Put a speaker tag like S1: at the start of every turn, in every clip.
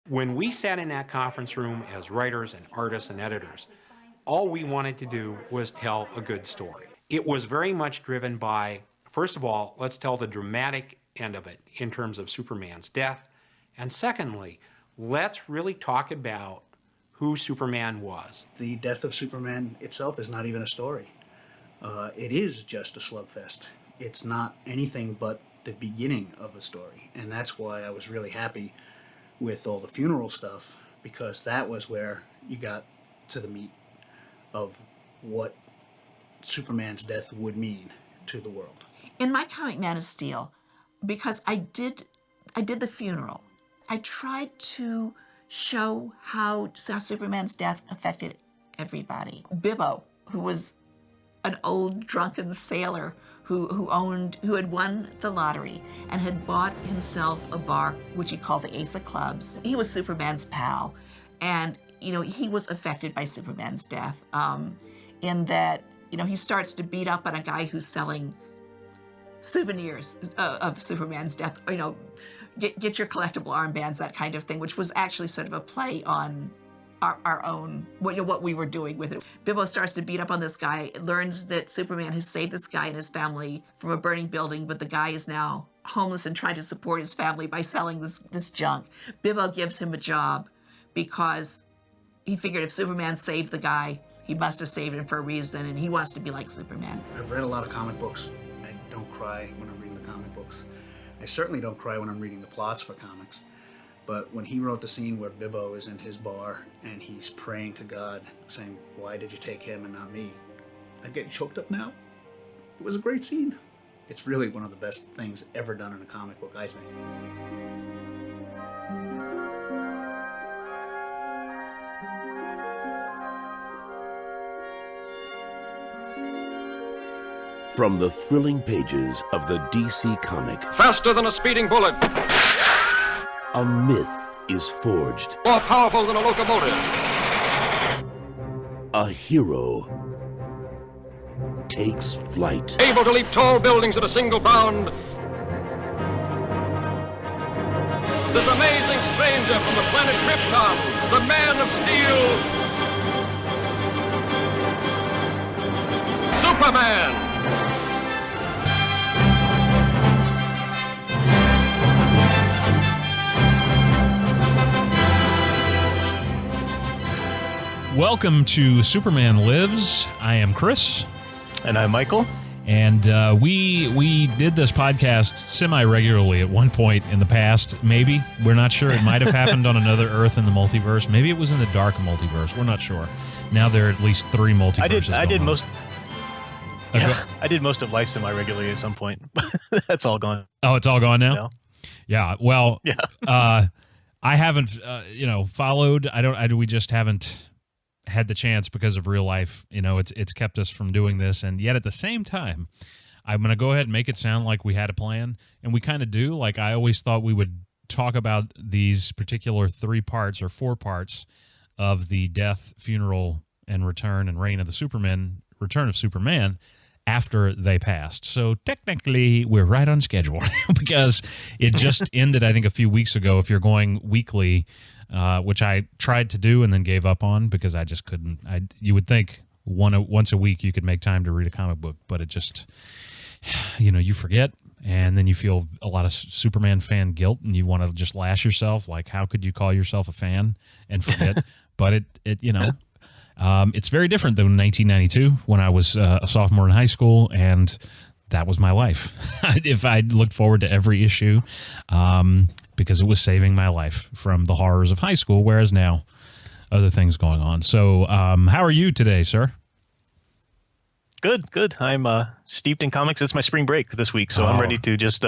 S1: When we sat in that conference room as writers and artists and editors, all we wanted to do was tell a good story. It was very much driven by, first of all, let's tell the dramatic end of it in terms of Superman's death. And secondly, let's really talk about who Superman was.
S2: The death of Superman itself is not even a story. It is just a slugfest. It's not anything but the beginning of a story. And that's why I was really happy with all the funeral stuff, because that was where you got to the meat of what Superman's death would mean to the world.
S3: In my comic Man of Steel, because I did the funeral, I tried to show how Superman's death affected everybody. Bibbo, who was an old drunken sailor who had won the lottery and had bought himself a bar which he called the Ace of Clubs. He was Superman's pal, and he was affected by Superman's death in that he starts to beat up on a guy who's selling souvenirs of Superman's death. Get your collectible armbands, that kind of thing, which was actually sort of a play on our own, what we were doing with it. Bibbo starts to beat up on this guy, learns that Superman has saved this guy and his family from a burning building, but the guy is now homeless and trying to support his family by selling this junk. Bibbo gives him a job because he figured if Superman saved the guy, he must have saved him for a reason, and he wants to be like Superman.
S2: I've read a lot of comic books. I don't cry when I'm reading the comic books. I certainly don't cry when I'm reading the plots for comics. But when he wrote the scene where Bibbo is in his bar and he's praying to God, saying, "Why did you take him and not me?" I'm getting choked up now. It was a great scene. It's really one of the best things ever done in a comic book, I think.
S4: From the thrilling pages of the DC comic,
S5: faster than a speeding bullet,
S4: a myth is forged.
S5: More powerful than a locomotive.
S4: A hero takes flight.
S5: Able to leap tall buildings at a single bound. This amazing stranger from the planet Krypton, the Man of Steel, Superman.
S6: Welcome to Superman Lives. I am Chris.
S7: And I'm Michael.
S6: And we did this podcast semi-regularly at one point in the past, maybe. We're not sure. It might have happened on another Earth in the multiverse. Maybe it was in the dark multiverse. We're not sure. Now there are at least 3 multiverses.
S7: I did most of life semi-regularly at some point. That's all gone.
S6: Oh, it's all gone now?
S7: No.
S6: Yeah. Well,
S7: yeah.
S6: I haven't, followed. We just haven't had the chance because of real life. It's kept us from doing this, and yet at the same time, I'm going to go ahead and make it sound like we had a plan, and we kind of do. Like, I always thought we would talk about these particular 3 parts or 4 parts of the death, funeral, and return and reign of the Supermen, return of Superman, after they passed. So technically, we're right on schedule because it just ended, I think, a few weeks ago. If you're going weekly, which I tried to do and then gave up on because I just couldn't. You would think once a week you could make time to read a comic book, but it just, you forget, and then you feel a lot of Superman fan guilt, and you want to just lash yourself. Like, how could you call yourself a fan and forget? But it's very different than 1992 when I was a sophomore in high school, and that was my life. If I looked forward to every issue, because it was saving my life from the horrors of high school, whereas now other things going on. So how are you today, sir?
S7: Good. I'm steeped in comics. It's my spring break this week, so I'm ready to just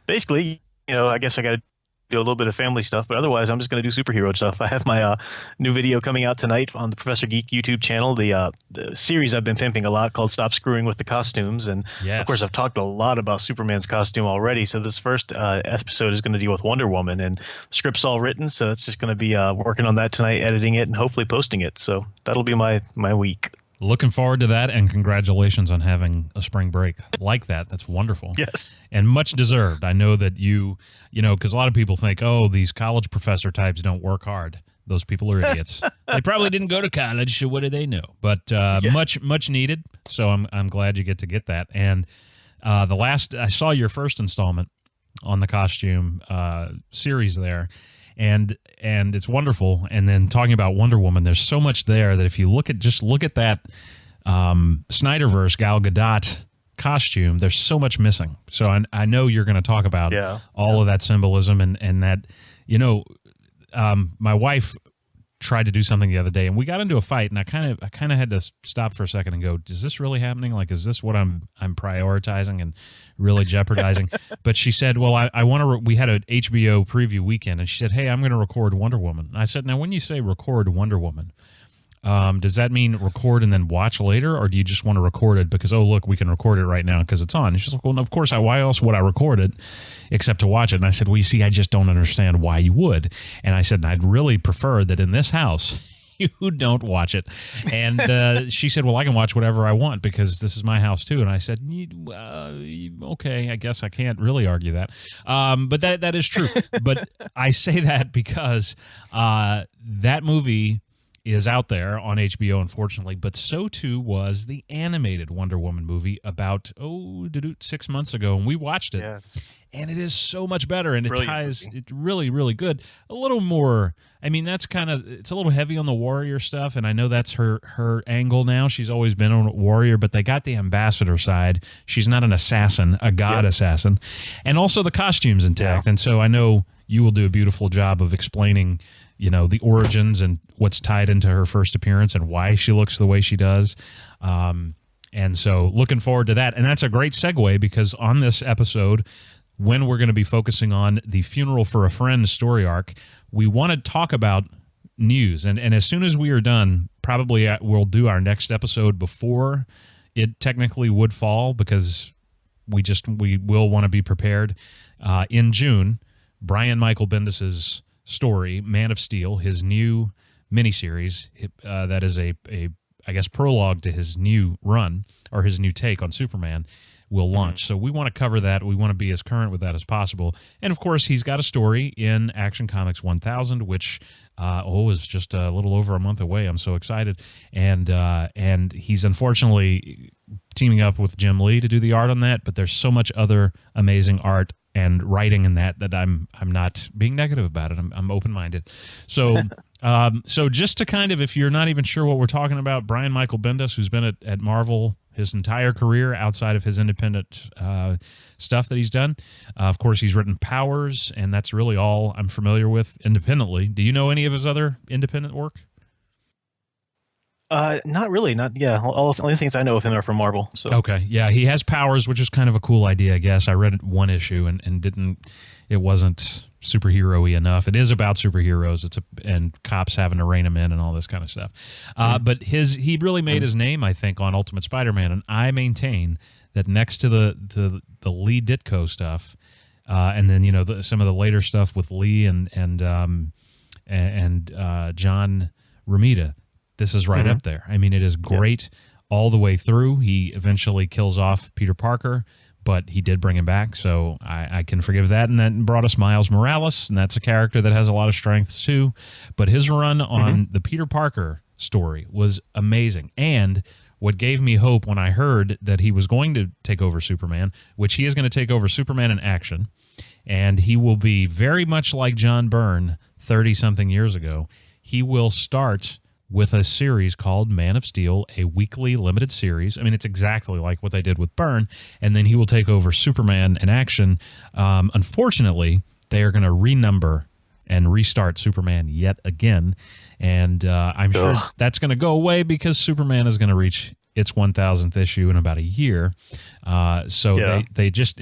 S7: basically, I guess I got to do a little bit of family stuff, but otherwise I'm just going to do superhero stuff. I have my new video coming out tonight on the Professor Geek YouTube channel, the series I've been pimping a lot called Stop Screwing with the Costumes, and of course I've talked a lot about Superman's costume already, so this first episode is going to deal with Wonder Woman, and the script's all written, so it's just going to be working on that tonight, editing it, and hopefully posting it, so that'll be my week.
S6: Looking forward to that, and congratulations on having a spring break like that. That's wonderful.
S7: Yes.
S6: And much deserved. I know that you know, because a lot of people think, oh, these college professor types don't work hard. Those people are idiots. They probably didn't go to college, so what do they know? But much needed. So I'm glad you get that. And I saw your first installment on the costume series there, and it's wonderful. And then talking about Wonder Woman, there's so much there that if you look at that Snyderverse Gal Gadot costume, there's so much missing. So I know you're going to talk about all of that symbolism and that, you know, my wife tried to do something the other day, and we got into a fight, and I kind of had to stop for a second and go, is this really happening? Like, is this what I'm prioritizing and really jeopardizing? But she said, well, I want to, we had an HBO preview weekend, and she said, hey, I'm going to record Wonder Woman. And I said, now, when you say record Wonder Woman, does that mean record and then watch later, or do you just want to record it because, oh, look, we can record it right now because it's on? And she's like, well, of course, why else would I record it except to watch it? And I said, well, you see, I just don't understand why you would. And I said, I'd really prefer that in this house you don't watch it. And she said, well, I can watch whatever I want because this is my house too. And I said, okay, I guess I can't really argue that. But that is true. But I say that because that movie is out there on HBO, unfortunately, but so too was the animated Wonder Woman movie about 6 months ago, and we watched it.
S7: Yes.
S6: And it is so much better, and
S7: Brilliant
S6: it ties
S7: movie.
S6: it really, really good. A little more, I mean, that's it's a little heavy on the warrior stuff, and I know that's her angle now. She's always been a warrior, but they got the ambassador side. She's not an assassin, a god assassin, and also the costume's intact. And so I know you will do a beautiful job of explaining, you know, the origins and what's tied into her first appearance and why she looks the way she does. And so looking forward to that. And that's a great segue because on this episode, when we're going to be focusing on the Funeral for a Friend story arc, we want to talk about news. And as soon as we are done, probably we'll do our next episode before it technically would fall because we will want to be prepared. In June, Brian Michael Bendis's story, Man of Steel, his new miniseries, that is I guess, prologue to his new run or his new take on Superman, will launch. So we want to cover that. We want to be as current with that as possible. And of course, he's got a story in Action Comics 1000, which is just a little over a month away. I'm so excited. And he's unfortunately teaming up with Jim Lee to do the art on that, but there's so much other amazing art and writing in that I'm not being negative about it. I'm open-minded. So so just to kind of, if you're not even sure what we're talking about, Brian Michael Bendis, who's been at Marvel his entire career outside of his independent stuff that he's done. Of course, he's written Powers, and that's really all I'm familiar with independently. Do you know any of his other independent work?
S7: Not really. All the only things I know of him are from Marvel. So.
S6: Okay. Yeah, he has Powers, which is kind of a cool idea, I guess. I read one issue and it wasn't superhero-y enough. It is about superheroes. And cops having to rein them in and all this kind of stuff. But he really made his name, I think, on Ultimate Spider-Man, and I maintain that next to the Lee Ditko stuff, and then, you know, some of the later stuff with Lee and John Romita, this is right up there. I mean, it is great all the way through. He eventually kills off Peter Parker, but he did bring him back, so I can forgive that. And that brought us Miles Morales, and that's a character that has a lot of strengths too. But his run on the Peter Parker story was amazing. And what gave me hope when I heard that he was going to take over Superman, which he is going to take over Superman in action, and he will be very much like John Byrne 30-something years ago. He will start with a series called Man of Steel, a weekly limited series. I mean, it's exactly like what they did with Byrne, and then he will take over Superman in action. Unfortunately, they are going to renumber and restart Superman yet again, and I'm sure that's going to go away because Superman is going to reach its 1000th issue in about a year. They just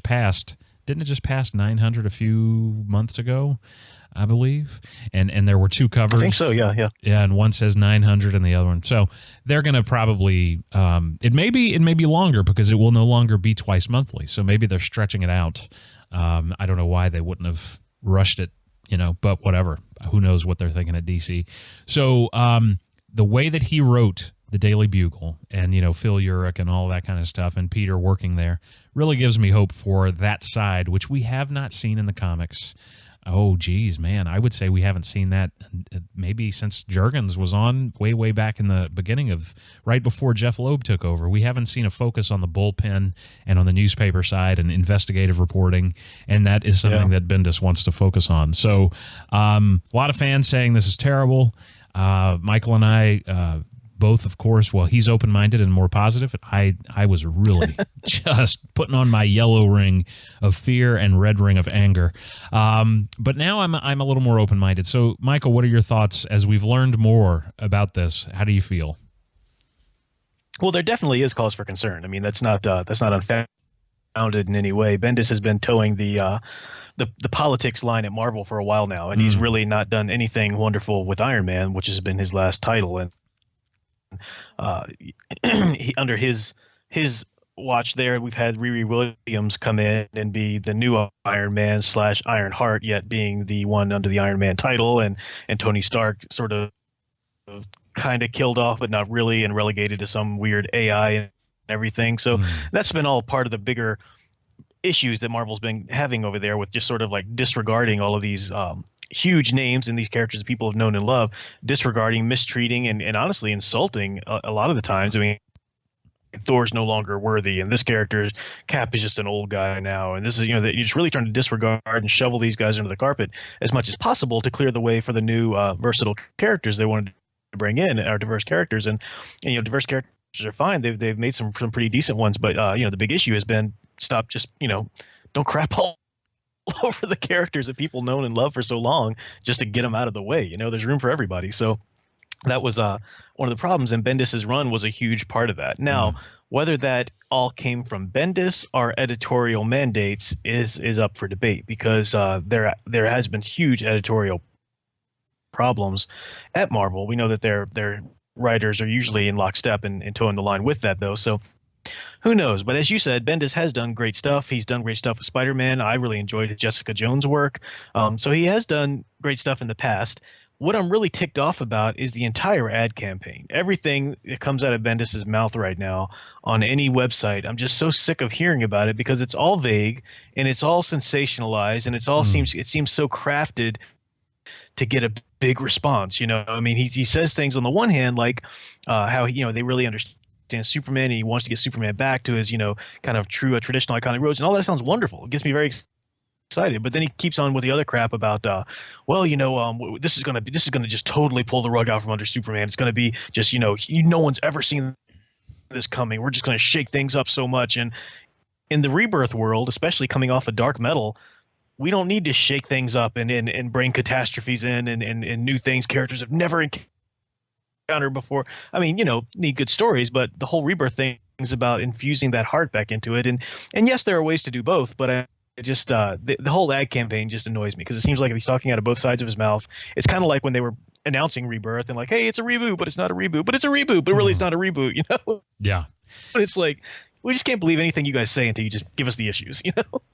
S6: passed, didn't it just pass 900 a few months ago? I believe, and there were two covers.
S7: I think so. Yeah.
S6: And one says 900, and the other one. So they're going to probably. It may be longer because it will no longer be twice monthly. So maybe they're stretching it out. I don't know why they wouldn't have rushed it, but whatever. Who knows what they're thinking at DC? So the way that he wrote the Daily Bugle and, Phil Urich and all that kind of stuff, and Peter working there really gives me hope for that side, which we have not seen in the comics. Oh, geez, man, I would say we haven't seen that maybe since Jurgens was on way back in the beginning of, right before Jeff Loeb took over. We haven't seen a focus on the bullpen and on the newspaper side and investigative reporting, and that is something that Bendis wants to focus on. So a lot of fans saying this is terrible. Michael and I both, of course, well, he's open-minded and more positive. I was really just putting on my yellow ring of fear and red ring of anger. But now I'm a little more open-minded. So, Michael, what are your thoughts as we've learned more about this? How do you feel?
S7: Well, there definitely is cause for concern. I mean, that's not unfounded in any way. Bendis has been towing the politics line at Marvel for a while now, and he's really not done anything wonderful with Iron Man, which has been his last title. And under his watch there, we've had Riri Williams come in and be the new Iron Man / Iron Heart, yet being the one under the Iron Man title, and Tony Stark sort of kind of killed off, but not really, and relegated to some weird AI and everything. So that's been all part of the bigger issues that Marvel's been having over there, with just sort of like disregarding all of these huge names and these characters that people have known and loved, disregarding, mistreating, and honestly insulting a lot of the times. I mean, Thor's no longer worthy, and this character, Cap, is just an old guy now, and this is, you're just really trying to disregard and shovel these guys under the carpet as much as possible to clear the way for the new versatile characters they wanted to bring in, our diverse characters. And diverse characters are fine. They've made some pretty decent ones, but the big issue has been, stop just don't crap all over the characters that people known and love for so long, just to get them out of the way. There's room for everybody. So that was one of the problems, and Bendis's run was a huge part of that. Now, whether that all came from Bendis or editorial mandates is up for debate, because there has been huge editorial problems at Marvel. We know that their writers are usually in lockstep and towing the line with that, though. So who knows? But as you said, Bendis has done great stuff. He's done great stuff with Spider-Man. I really enjoyed Jessica Jones' work. So he has done great stuff in the past. What I'm really ticked off about is the entire ad campaign. Everything that comes out of Bendis's mouth right now on any website, I'm just so sick of hearing about it, because it's all vague and it's all sensationalized, and it seems so crafted to get a big response. I mean, he says things on the one hand, like how they really understand Superman, and he wants to get Superman back to his kind of true traditional iconic roots, and all that sounds wonderful. It gets me very excited. But then he keeps on with the other crap about this is gonna just totally pull the rug out from under Superman. It's gonna be just no one's ever seen this coming. We're just gonna shake things up so much. And in the Rebirth world, especially coming off of Dark Metal, we don't need to shake things up and bring catastrophes in and new things characters have never encountered before. I mean, need good stories, but the whole Rebirth thing is about infusing that heart back into it. And yes, there are ways to do both, but I just the whole ad campaign just annoys me, because it seems like he's talking out of both sides of his mouth. It's kind of like when they were announcing Rebirth and like, hey, it's a reboot, but it's not a reboot, but it's a reboot, but really it's not a reboot,
S6: Yeah.
S7: It's like, we just can't believe anything you guys say until you just give us the issues,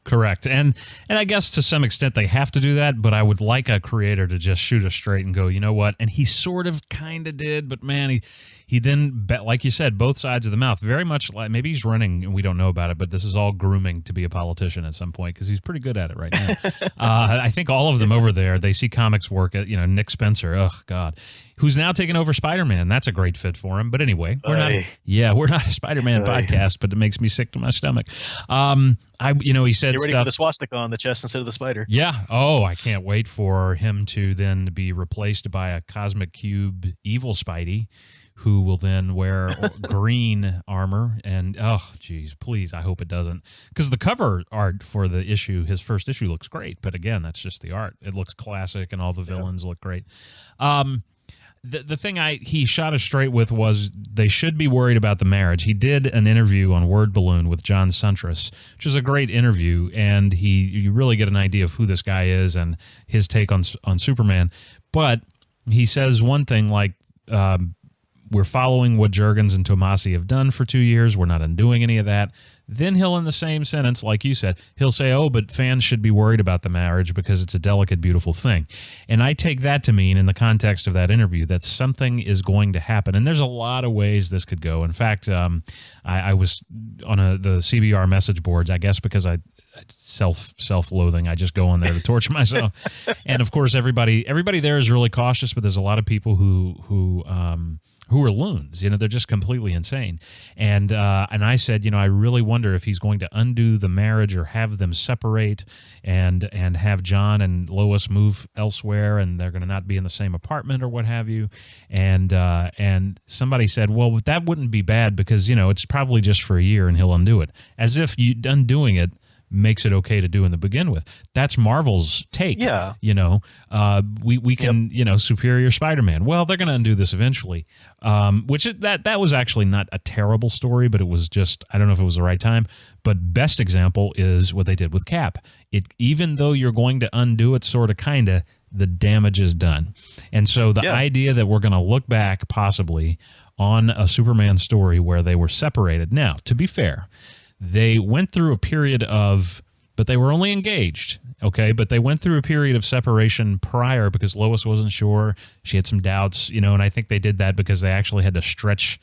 S6: Correct. And I guess to some extent they have to do that, but I would like a creator to just shoot us straight and go, you know what? And he sort of kind of did, but man, he then, like you said, both sides of the mouth, very much like, maybe he's running and we don't know about it, but this is all grooming to be a politician at some point, because he's pretty good at it right now. I think all of them over there, they see comics work at, Nick Spencer, oh God, who's now taking over Spider-Man. That's a great fit for him. But anyway, we're not a Spider-Man podcast, but it makes me sick to my stomach. He said
S7: You're ready
S6: stuff,
S7: for the swastika on the chest instead of the spider.
S6: Yeah. Oh, I can't wait for him to then be replaced by a Cosmic Cube evil Spidey, who will then wear green armor. And, oh, geez, please, I hope it doesn't. Because the cover art for the issue, his first issue, looks great. But again, that's just the art. It looks classic, and all the villains look great. The thing he shot us straight with was they should be worried about the marriage. He did an interview on Word Balloon with John Suntress, which is a great interview, and you really get an idea of who this guy is and his take on Superman. But he says one thing like, we're following what Jurgens and Tomasi have done for 2 years. We're not undoing any of that. Then he'll, in the same sentence, like you said, he'll say, oh, but fans should be worried about the marriage because it's a delicate, beautiful thing. And I take that to mean, in the context of that interview, that something is going to happen. And there's a lot of ways this could go. In fact, I was on the CBR message boards, I guess because I self-loathing. I just go on there to torture myself. And of course, everybody there is really cautious, but there's a lot of people who are loons. You know, they're just completely insane. And I said, you know, I really wonder if he's going to undo the marriage or have them separate and have John and Lois move elsewhere, and they're going to not be in the same apartment or what have you. And somebody said, well, that wouldn't be bad because, you know, it's probably just for a year and he'll undo it. As if undoing it makes it okay to do in the begin with. That's Marvel's take.
S7: Yeah.
S6: You know, we can, you know, Superior Spider-Man. Well, they're going to undo this eventually. That was actually not a terrible story, but it was just, I don't know if it was the right time. But best example is what they did with Cap. Even though you're going to undo it, sort of, kind of, the damage is done. And so the idea that we're going to look back possibly on a Superman story where they were separated. Now, to be fair, they went through a period but they were only engaged, okay? But they went through a period of separation prior because Lois wasn't sure. She had some doubts, you know, and I think they did that because they actually had to stretch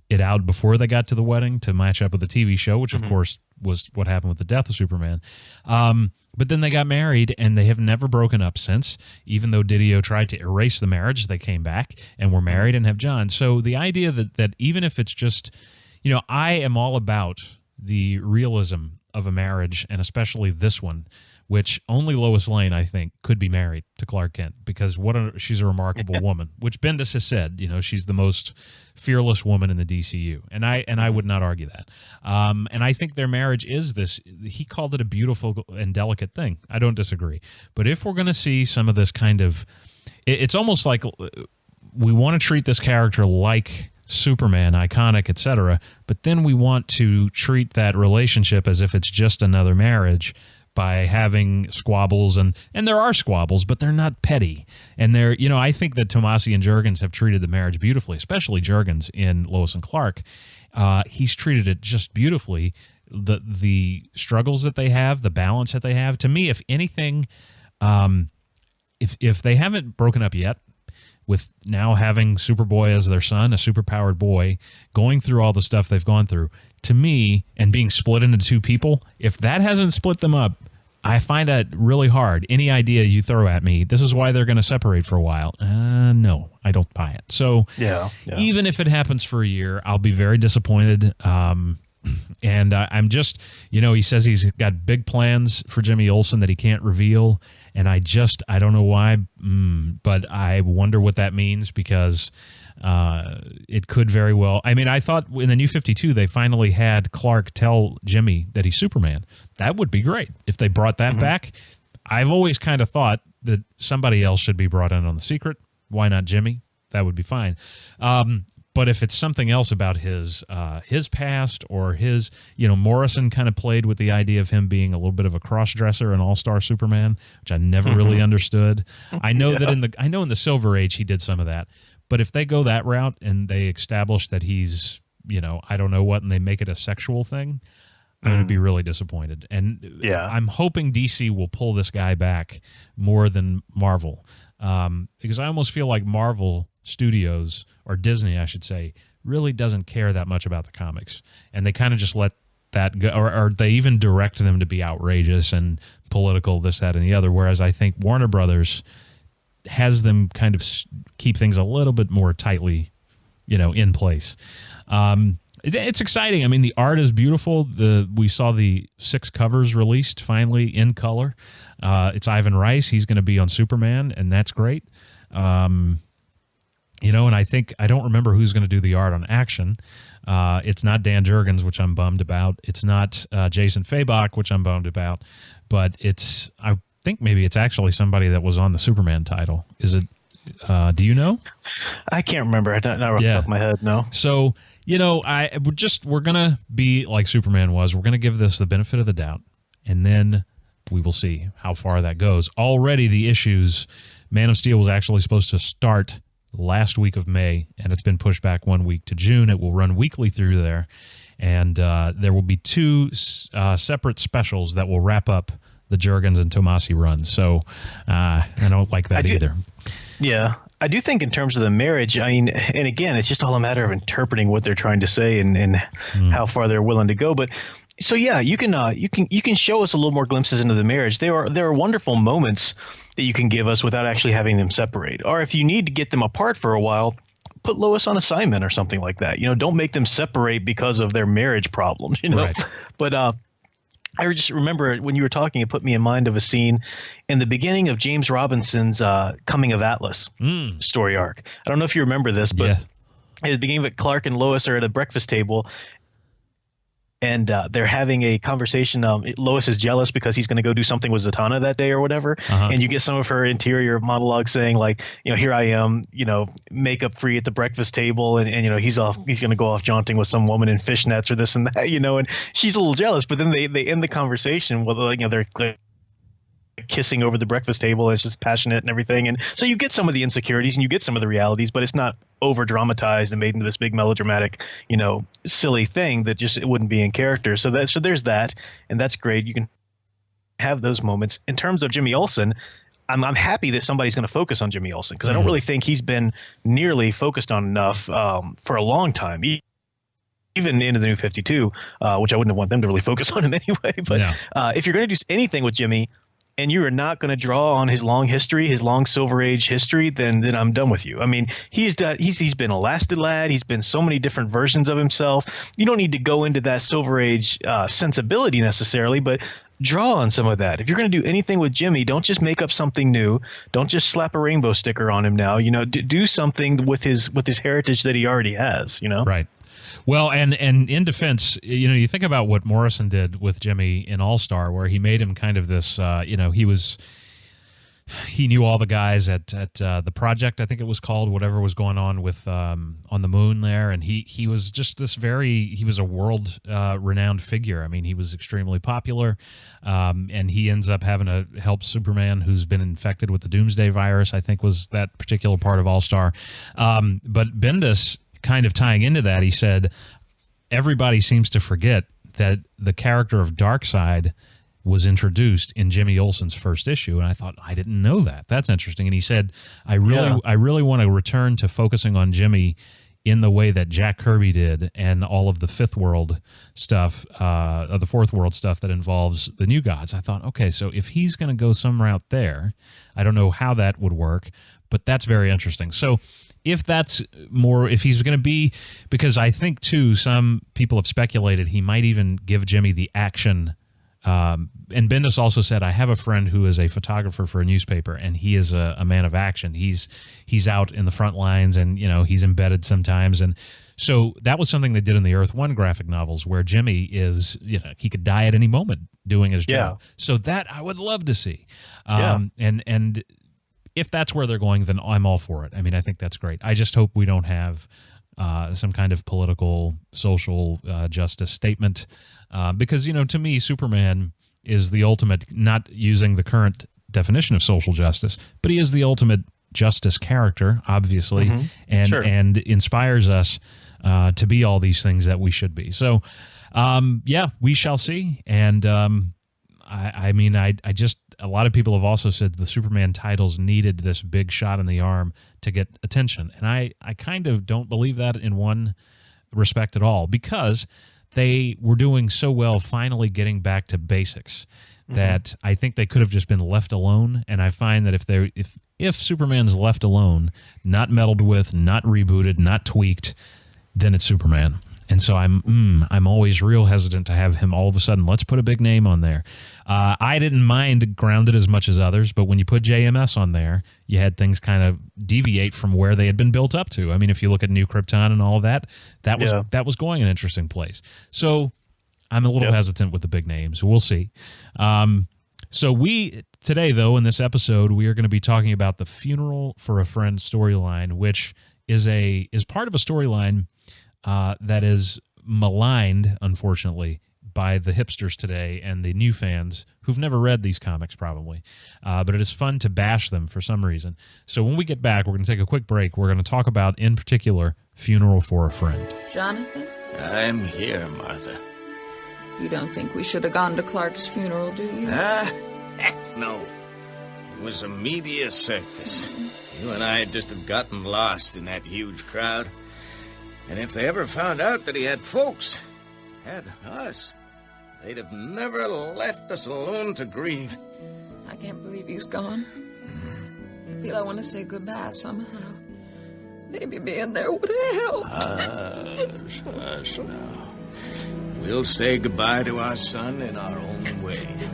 S6: it out before they got to the wedding to match up with the TV show, which, of course, was what happened with the death of Superman. But then they got married, and they have never broken up since. Even though Didio tried to erase the marriage, they came back and were married and have John. So the idea that even if it's just, you know, I am all about the realism of a marriage, and especially this one, which only Lois Lane, I think, could be married to Clark Kent because she's a remarkable woman, which Bendis has said, you know, she's the most fearless woman in the DCU. And I would not argue that. And I think their marriage is this, he called it a beautiful and delicate thing. I don't disagree. But if we're going to see some of this kind of, it's almost like we want to treat this character like Superman, iconic, etc., but then we want to treat that relationship as if it's just another marriage by having squabbles, and there are squabbles, but they're not petty. And they're, you know, I think that Tomasi and Jurgens have treated the marriage beautifully, especially Jurgens in Lois and Clark. He's treated it just beautifully. The struggles that they have, the balance that they have. To me, if anything, if they haven't broken up yet, with now having Superboy as their son, a superpowered boy, going through all the stuff they've gone through, to me, and being split into two people, if that hasn't split them up, I find that really hard. Any idea you throw at me, this is why they're going to separate for a while. No, I don't buy it. So even if it happens for a year, I'll be very disappointed. And I'm just, you know, he says he's got big plans for Jimmy Olsen that he can't reveal. And I don't know why, but I wonder what that means because it could very well. I mean, I thought in the New 52, they finally had Clark tell Jimmy that he's Superman. That would be great if they brought that back. I've always kind of thought that somebody else should be brought in on the secret. Why not Jimmy? That would be fine. But if it's something else about his past or his, you know, Morrison kind of played with the idea of him being a little bit of a cross-dresser, an all-star Superman, which I never really understood. I know that in the Silver Age he did some of that. But if they go that route and they establish that he's, you know, I don't know what, and they make it a sexual thing, I'm going to be really disappointed. And I'm hoping DC will pull this guy back more than Marvel. Because I almost feel like Marvel Studios, or Disney, I should say, really doesn't care that much about the comics. And they kind of just let that go, or they even direct them to be outrageous and political, this, that, and the other. Whereas I think Warner Brothers has them kind of keep things a little bit more tightly, you know, in place. It's exciting. I mean, the art is beautiful. We saw the 6 covers released finally in color. It's Ivan Rice. He's going to be on Superman, and that's great. You know, and I don't remember who's going to do the art on Action. It's not Dan Jurgens, which I'm bummed about. It's not Jason Fabok, which I'm bummed about. But I think maybe it's actually somebody that was on the Superman title. Is it? Do you know?
S7: I can't remember. Not off the top of my head, no.
S6: So, you know, we're going to be like Superman was. We're going to give this the benefit of the doubt, and then we will see how far that goes. Already the issues, Man of Steel was actually supposed to start last week of May, and it's been pushed back 1 week to June. It will run weekly through there, and there will be 2 separate specials that will wrap up the Jurgens and Tomasi runs. So I don't like that either.
S7: Yeah. I do think in terms of the marriage, I mean, and again, it's just all a matter of interpreting what they're trying to say and how far they're willing to go. But so yeah, you can show us a little more glimpses into the marriage. There are wonderful moments that you can give us without actually having them separate. Or if you need to get them apart for a while, put Lois on assignment or something like that. Don't make them separate because of their marriage problems.
S6: Right.
S7: But I just remember when you were talking, it put me in mind of a scene in the beginning of James Robinson's Coming of Atlas story arc. I don't know if you remember this, but at the beginning of it, Clark and Lois are at a breakfast table, and they're having a conversation. Lois is jealous because he's going to go do something with Zatanna that day or whatever. And you get some of her interior monologue saying like, here I am, makeup free at the breakfast table. And he's going to go off jaunting with some woman in fishnets or this and that, and she's a little jealous. But then they end the conversation with, they're kissing over the breakfast table, and it's just passionate and everything. And so you get some of the insecurities and you get some of the realities, but it's not over dramatized and made into this big melodramatic, silly thing that just, it wouldn't be in character. So there's that, and that's great. You can have those moments. In terms of Jimmy Olsen, I'm happy that somebody's going to focus on Jimmy Olsen, because I don't really think he's been nearly focused on enough for a long time. Even into the New 52, which I wouldn't want them to really focus on him anyway. But if you're going to do anything with Jimmy, and you are not going to draw on his long history, his long Silver Age history, then I'm done with you. I mean, he's been a lasted lad. He's been so many different versions of himself. You don't need to go into that Silver Age sensibility necessarily, but draw on some of that. If you're going to do anything with Jimmy, don't just make up something new. Don't just slap a rainbow sticker on him now. Do something with his heritage that he already has.
S6: Right. Well, and in defense, you think about what Morrison did with Jimmy in All-Star, where he made him kind of this, he knew all the guys at the project, I think it was called, whatever was going on with on the moon there, and he was just he was a world renowned figure. I mean, he was extremely popular, and he ends up having to help Superman, who's been infected with the Doomsday virus, I think was that particular part of All-Star. But Bendis, kind of tying into that, he said, everybody seems to forget that the character of Darkseid was introduced in Jimmy Olsen's first issue, and I thought, I didn't know that. That's interesting. And he said, I really want to return to focusing on Jimmy in the way that Jack Kirby did, and all of the Fifth World stuff, the Fourth World stuff that involves the New Gods. I thought, okay, so if he's going to go some route there, I don't know how that would work, but that's very interesting. So if he's going to be, because I think too, some people have speculated he might even give Jimmy the action. And Bendis also said, I have a friend who is a photographer for a newspaper, and he is a man of action. He's out in the front lines, and he's embedded sometimes. And so that was something they did in the Earth 1 graphic novels, where Jimmy is, he could die at any moment doing his job. So that I would love to see. And if that's where they're going, then I'm all for it. I mean, I think that's great. I just hope we don't have some kind of political, social justice statement, because, to me, Superman is the ultimate, not using the current definition of social justice, but he is the ultimate justice character, obviously, and inspires us to be all these things that we should be. So, we shall see. And I just, a lot of people have also said the Superman titles needed this big shot in the arm to get attention. And I kind of don't believe that in one respect at all, because they were doing so well finally getting back to basics that I think they could have just been left alone. And I find that if Superman's left alone, not meddled with, not rebooted, not tweaked, then it's Superman. And so I'm always real hesitant to have him all of a sudden, let's put a big name on there. I didn't mind Grounded as much as others, but when you put JMS on there, you had things kind of deviate from where they had been built up to. I mean, if you look at New Krypton and all of that, that was going an interesting place. So I'm a little hesitant with the big names. We'll see. So today, though, in this episode, we are going to be talking about the Funeral for a Friend storyline, which is part of a storyline that is maligned, unfortunately, by the hipsters today and the new fans who've never read these comics probably. But it is fun to bash them for some reason. So when we get back, we're going to take a quick break. We're going to talk about, in particular, Funeral for a Friend.
S8: Jonathan?
S9: I'm here, Martha.
S8: You don't think we should have gone to Clark's funeral, do you?
S9: Heck no. It was a media circus. You and I had just have gotten lost in that huge crowd. And if they ever found out that he had folks, had us, they'd have never left us alone to grieve.
S8: I can't believe he's gone. I feel I want to say goodbye somehow. Maybe being there would have helped.
S9: Hush now. We'll say goodbye to our son in our own way.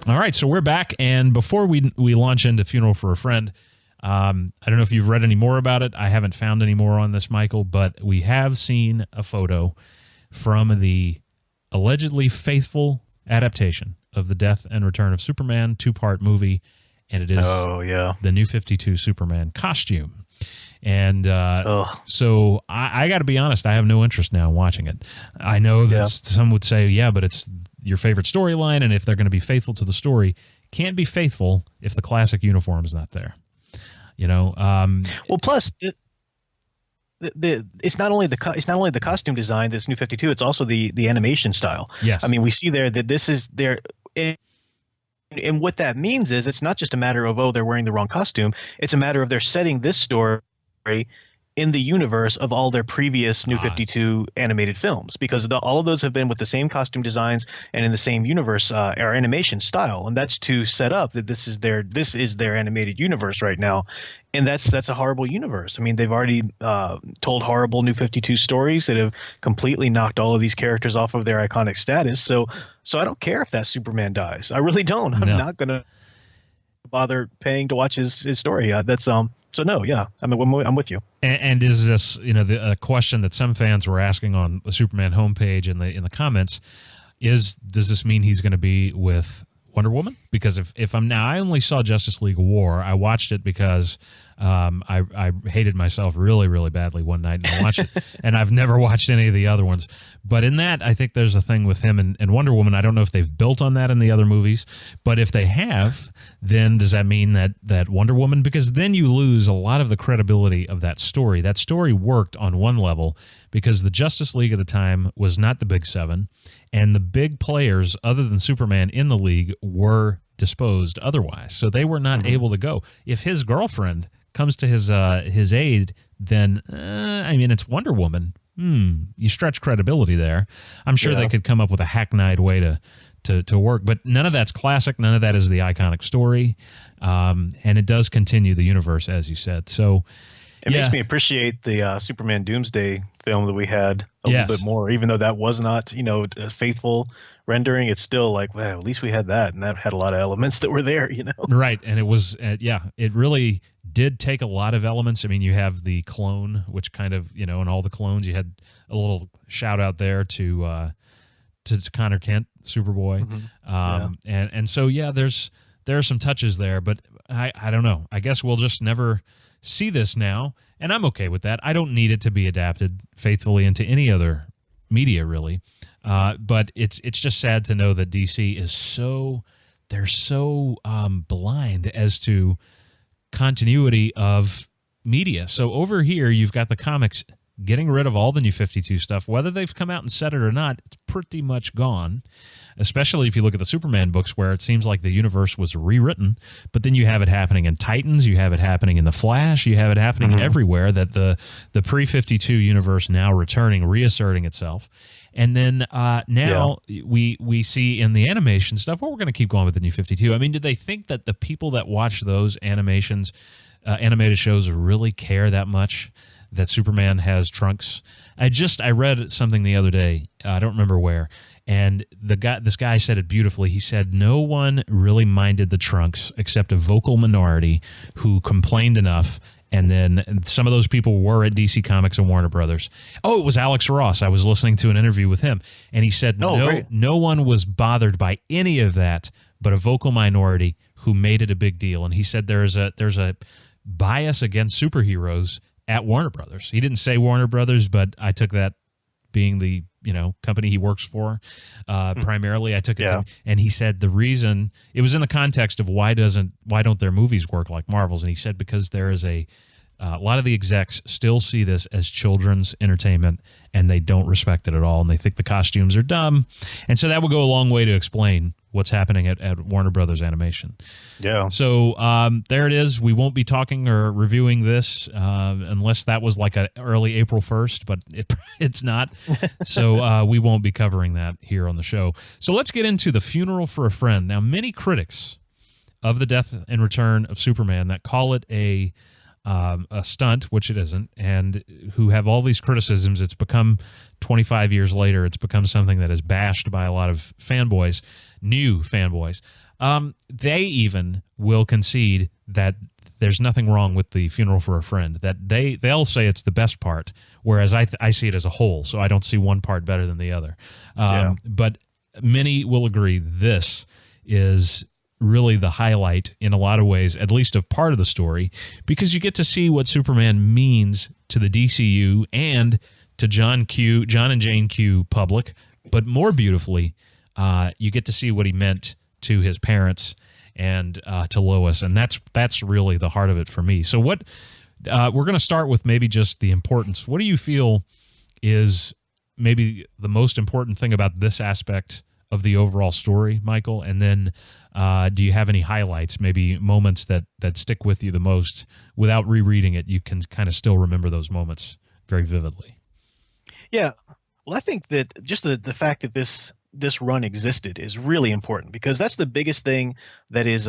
S6: All right, so we're back, and before we launch into Funeral for a Friend, I don't know if you've read any more about it. I haven't found any more on this, Michael, but we have seen a photo from the allegedly faithful adaptation of the Death and Return of Superman 2-part movie, and it is the New 52 Superman costume. And so I got to be honest, I have no interest now in watching it. I know that some would say, yeah, but it's your favorite storyline, and if they're going to be faithful to the story, can't be faithful if the classic uniform is not there. You know,
S7: well, plus it's not only the costume design, this New 52, it's also the animation style.
S6: Yes,
S7: I mean, we see there that this is their. And what that means is it's not just a matter of, they're wearing the wrong costume. It's a matter of they're setting this story in the universe of all their previous New 52 animated films, because all of those have been with the same costume designs and in the same universe or animation style. And that's to set up that this is their animated universe right now. And that's a horrible universe. I mean, they've already told horrible New 52 stories that have completely knocked all of these characters off of their iconic status. So I don't care if that Superman dies. I really don't. I'm not going to bother paying to watch his story. So no, yeah, I mean, I'm with you.
S6: And is this, the question that some fans were asking on the Superman homepage in the comments does this mean he's going to be with Wonder Woman? Because if I only saw Justice League War. I watched it because I hated myself really, really badly one night and I watched it, and I've never watched any of the other ones. But in that, I think there's a thing with him and Wonder Woman. I don't know if they've built on that in the other movies, but if they have, then does that mean that Wonder Woman? Because then you lose a lot of the credibility of that story. That story worked on one level because the Justice League at the time was not the Big Seven, and the big players other than Superman in the league were disposed otherwise, so they were not able to go. If his girlfriend comes to his aid, then I mean, it's Wonder Woman. You stretch credibility there. I'm sure they could come up with a hackneyed way to work, but none of that's classic. None of that is the iconic story, and it does continue the universe, as you said. So
S7: it makes me appreciate the Superman Doomsday film that we had a little bit more, even though that was not, a faithful rendering. It's still like, well, at least we had that, and that had a lot of elements that were there,
S6: Right, and it was, it really did take a lot of elements. I mean, you have the clone, which kind of, and all the clones. You had a little shout out there to Connor Kent, Superboy, and so there are some touches there, but I don't know. I guess we'll just never see this now, and I'm okay with that. I don't need it to be adapted faithfully into any other media, really. But it's just sad to know that DC is so blind as to continuity of media. So over here, you've got the comics getting rid of all the New 52 stuff. Whether they've come out and said it or not, it's pretty much gone, especially if you look at the Superman books where it seems like the universe was rewritten, but then you have it happening in Titans, you have it happening in The Flash, you have it happening everywhere, that the pre-52 universe now returning, reasserting itself. And then now we see in the animation stuff, well, we're going to keep going with the New 52. I mean, did they think that the people that watch those animated shows really care that much that Superman has trunks? I read something the other day, I don't remember where, and this guy said it beautifully. He said no one really minded the trunks except a vocal minority who complained enough, and then some of those people were at DC Comics and Warner Brothers. Oh, it was Alex Ross. I was listening to an interview with him, and he said no one was bothered by any of that but a vocal minority who made it a big deal. And he said there's a bias against superheroes at Warner Brothers. He didn't say Warner Brothers, but I took that being the company he works for primarily. I took it to him, and he said the reason it was in the context of why don't their movies work like Marvel's, and he said because there is a lot of the execs still see this as children's entertainment, and they don't respect it at all, and they think the costumes are dumb. And so that would go a long way to explain what's happening at Warner Brothers Animation. Yeah. So there it is. We won't be talking or reviewing this unless that was like an early April 1st, but it's not. So we won't be covering that here on the show. So let's get into The Funeral for a Friend. Now, many critics of the death and return of Superman that call it a stunt, which it isn't, and who have all these criticisms. It's become 25 years later, it's become something that is bashed by a lot of fanboys, new fanboys. They even will concede that there's nothing wrong with The Funeral for a Friend, that they'll say it's the best part, whereas I see it as a whole, so I don't see one part better than the other. But many will agree this is really the highlight in a lot of ways, at least of part of the story, because you get to see what Superman means to the DCU and to John and Jane Q public, but more beautifully, you get to see what he meant to his parents and to Lois, and that's really the heart of it for me. So what we're going to start with maybe just the importance. What do you feel is maybe the most important thing about this aspect of the overall story, Michael? And then do you have any highlights, maybe moments that stick with you the most? Without rereading it, you can kind of still remember those moments very vividly.
S7: Yeah. Well, I think that just the fact that this run existed is really important, because that's the biggest thing that is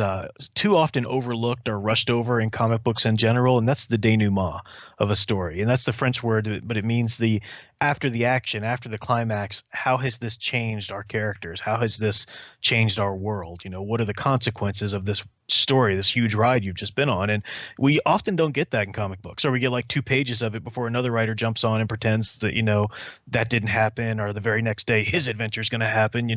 S7: too often overlooked or rushed over in comic books in general, and that's the denouement of a story. And that's the French word, but it means the after the action, after the climax. How has this changed our characters? How has this changed our world? What are the consequences of this story, this huge ride you've just been on? And we often don't get that in comic books, or we get like 2 pages of it before another writer jumps on and pretends that that didn't happen, or the very next day his adventure is going to happen,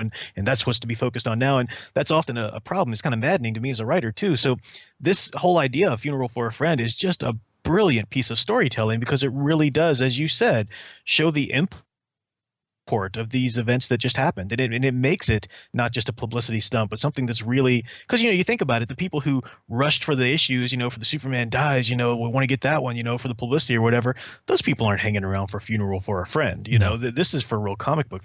S7: and that's what's to be focused on now. And that's often a problem. It's kind of maddening to me as a writer too. So this whole idea of Funeral for a Friend is just a brilliant piece of storytelling, because it really does, as you said, show the import of these events that just happened, and it makes it not just a publicity stunt, but something that's really, because you think about it, the people who rushed for the issues, for the Superman dies, we want to get that one, for the publicity or whatever, those people aren't hanging around for Funeral for a Friend. This is for real comic book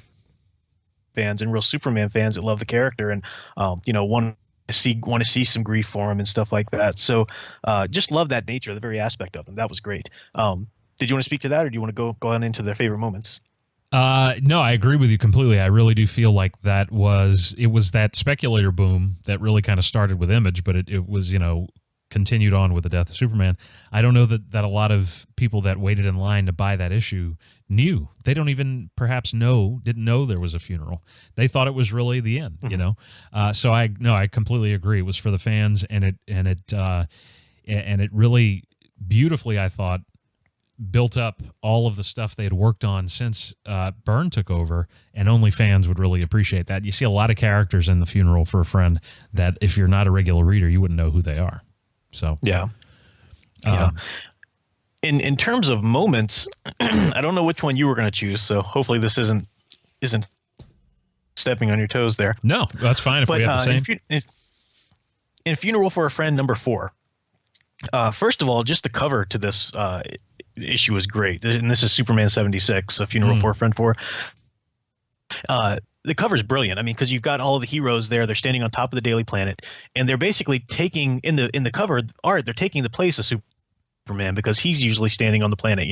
S7: fans and real Superman fans that love the character and want to see some grief for him and stuff like that. So just love that nature, the very aspect of him. That was great. Did you want to speak to that, or do you want to go on into their favorite moments?
S6: No, I agree with you completely. I really do feel like it was that speculator boom that really kind of started with Image, but it was, continued on with the death of Superman. I don't know that a lot of people that waited in line to buy that issue knew. They don't even perhaps didn't know there was a funeral. They thought it was really the end, So I completely agree. It was for the fans, and it really beautifully, I thought, built up all of the stuff they had worked on since Byrne took over, and only fans would really appreciate that. You see a lot of characters in The Funeral for a Friend that if you're not a regular reader, you wouldn't know who they are. So
S7: yeah. In terms of moments, I don't know which one you were going to choose, so hopefully this isn't stepping on your toes there.
S6: No, that's fine if we have the same.
S7: In Funeral for a Friend number 4, first of all, just the cover to this issue is great, and this is Superman 76, A Funeral for a Friend 4. The cover is brilliant. I mean, because you've got all of the heroes there. They're standing on top of the Daily Planet, and they're basically taking in the cover art. They're taking the place of Superman, because he's usually standing on the planet.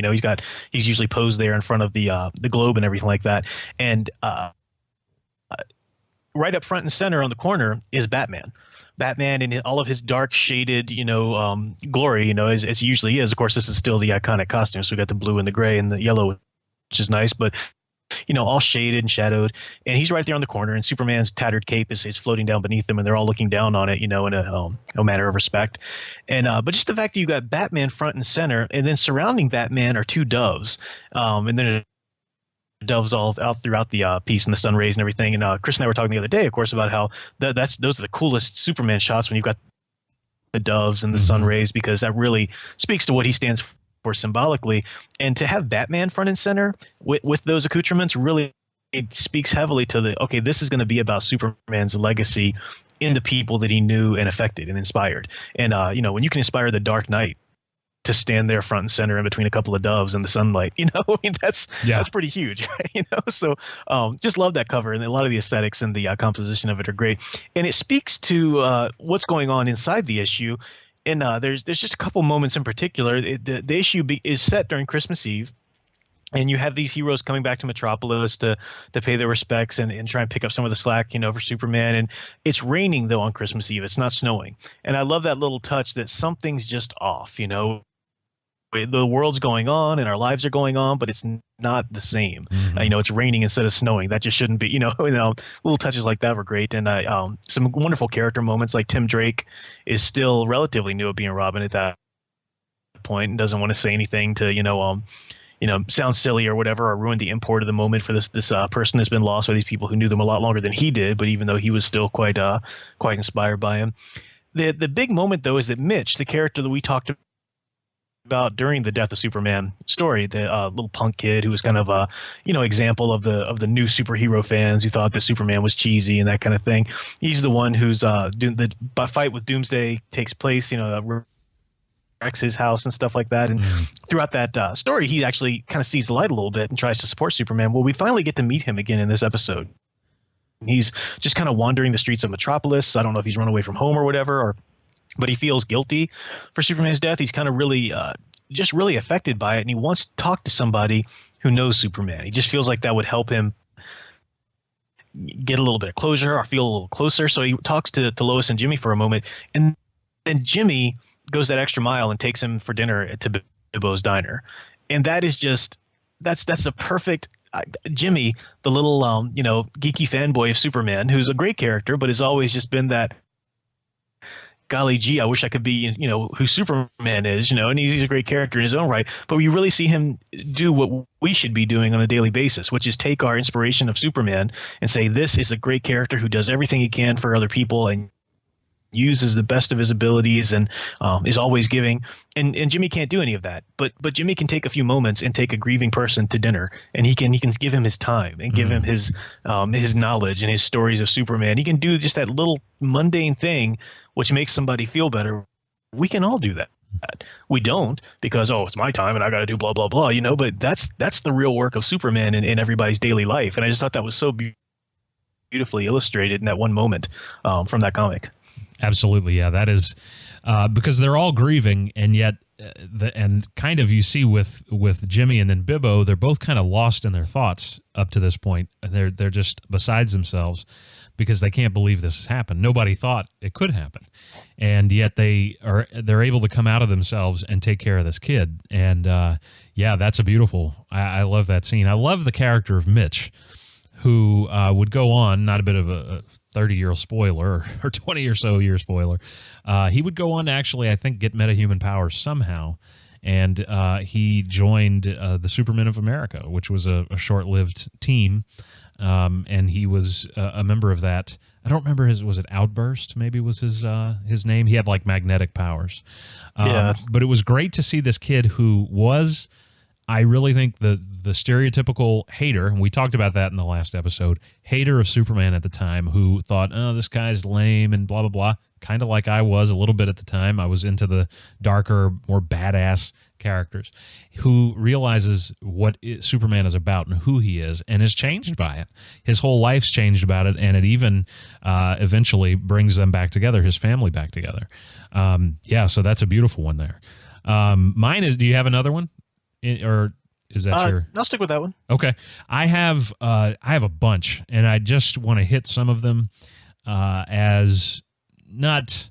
S7: He's usually posed there in front of the globe and everything like that. And right up front and center on the corner is Batman. Batman in all of his dark shaded, glory, as he usually is. Of course, this is still the iconic costume. So we got the blue and the gray and the yellow, which is nice, but all shaded and shadowed. And he's right there on the corner, and Superman's tattered cape is floating down beneath them, and they're all looking down on it, in a matter of respect. And but just the fact that you got Batman front and center, and then surrounding Batman are 2 doves, and then doves all out throughout the piece, and the sun rays and everything. And Chris and I were talking the other day, of course, about how those are the coolest Superman shots, when you've got the doves and the sun rays, because that really speaks to what he stands or symbolically, and to have Batman front and center with those accoutrements really, it speaks heavily to okay, this is going to be about Superman's legacy in the people that he knew and affected and inspired. And when you can inspire the Dark Knight to stand there front and center in between a couple of doves in the sunlight, I mean, that's pretty huge, right? So just love that cover, and a lot of the aesthetics and the composition of it are great, and it speaks to what's going on inside the issue. And there's just a couple moments in particular. The issue is set during Christmas Eve, and you have these heroes coming back to Metropolis to pay their respects and try and pick up some of the slack, for Superman. And it's raining though on Christmas Eve. It's not snowing, and I love that little touch that something's just off. The world's going on and our lives are going on, but it's not the same.
S6: Mm-hmm.
S7: It's raining instead of snowing. That just shouldn't be. Little touches like that were great, and some wonderful character moments. Like Tim Drake is still relatively new at being Robin at that point and doesn't want to say anything to sound silly or whatever, or ruin the import of the moment for this person that's been lost by these people who knew them a lot longer than he did. But even though he was still quite inspired by him, the big moment though is that Mitch, the character that we talked about during the Death of Superman story, the little punk kid who was kind of a example of the new superhero fans who thought that Superman was cheesy and that kind of thing. He's the one who's the fight with Doomsday takes place, wrecks his house and stuff like that. And throughout that story, he actually kind of sees the light a little bit and tries to support Superman. Well, we finally get to meet him again in this episode. He's just kind of wandering the streets of Metropolis. I don't know if he's run away from home or whatever, but he feels guilty for Superman's death. He's kind of really just really affected by it, and he wants to talk to somebody who knows Superman. He just feels like that would help him get a little bit of closure or feel a little closer. So he talks to Lois and Jimmy for a moment, and then Jimmy goes that extra mile and takes him for dinner to Bibbo's Diner. And that is just that's a perfect Jimmy, the little geeky fanboy of Superman, who's a great character, but has always just been that, golly gee, I wish I could be, who Superman is, and he's a great character in his own right. But we really see him do what we should be doing on a daily basis, which is take our inspiration of Superman and say, this is a great character who does everything he can for other people and uses the best of his abilities and is always giving. And Jimmy can't do any of that. But Jimmy can take a few moments and take a grieving person to dinner, and he can give him his time and give him his knowledge and his stories of Superman. He can do just that little mundane thing which makes somebody feel better. We can all do that. We don't, because it's my time and I got to do blah blah blah, but that's the real work of Superman in everybody's daily life. And I just thought that was so beautifully illustrated in that one moment from that comic.
S6: Absolutely, yeah. That is because they're all grieving, and yet, and kind of you see with Jimmy and then Bibbo, they're both kind of lost in their thoughts up to this point. They're just besides themselves because they can't believe this has happened. Nobody thought it could happen, and yet they're able to come out of themselves and take care of this kid. And that's a beautiful. I love that scene. I love the character of Mitch, who would go on, not a bit of a 30-year spoiler or 20 or so year spoiler. He would go on to actually, I think, get metahuman powers somehow. And he joined the Supermen of America, which was a short-lived team. And he was a member of that. I don't remember was it Outburst? Maybe was his name. He had like magnetic powers. But it was great to see this kid who was, I really think, the stereotypical hater, and we talked about that in the last episode, hater of Superman at the time, who thought, this guy's lame and blah, blah, blah, kind of like I was a little bit at the time. I was into the darker, more badass characters, who realizes what Superman is about and who he is, and is changed by it. His whole life's changed about it, and it even eventually brings them back together, his family back together. So that's a beautiful one there. Mine is, do you have another one? Or is that your?
S7: I'll stick with that one.
S6: Okay, I have a bunch, and I just want to hit some of them as not.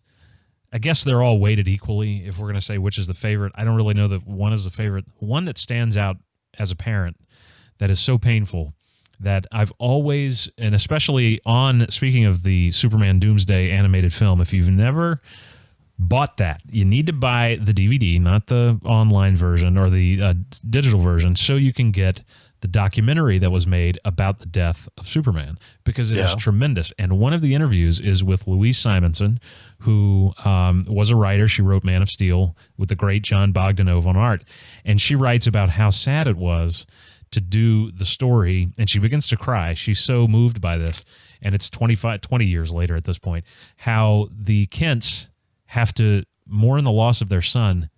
S6: I guess they're all weighted equally. If we're going to say which is the favorite, I don't really know that one is the favorite. One that stands out as a parent that is so painful that I've always, and especially speaking of the Superman Doomsday animated film, if you've never bought that, you need to buy the DVD, not the online version or the digital version, so you can get the documentary that was made about the death of Superman, because it is tremendous. And one of the interviews is with Louise Simonson, who was a writer. She wrote Man of Steel with the great John Bogdanove on art. And she writes about how sad it was to do the story, and she begins to cry. She's so moved by this. And it's 20 years later at this point, how the Kents have to mourn the loss of their son,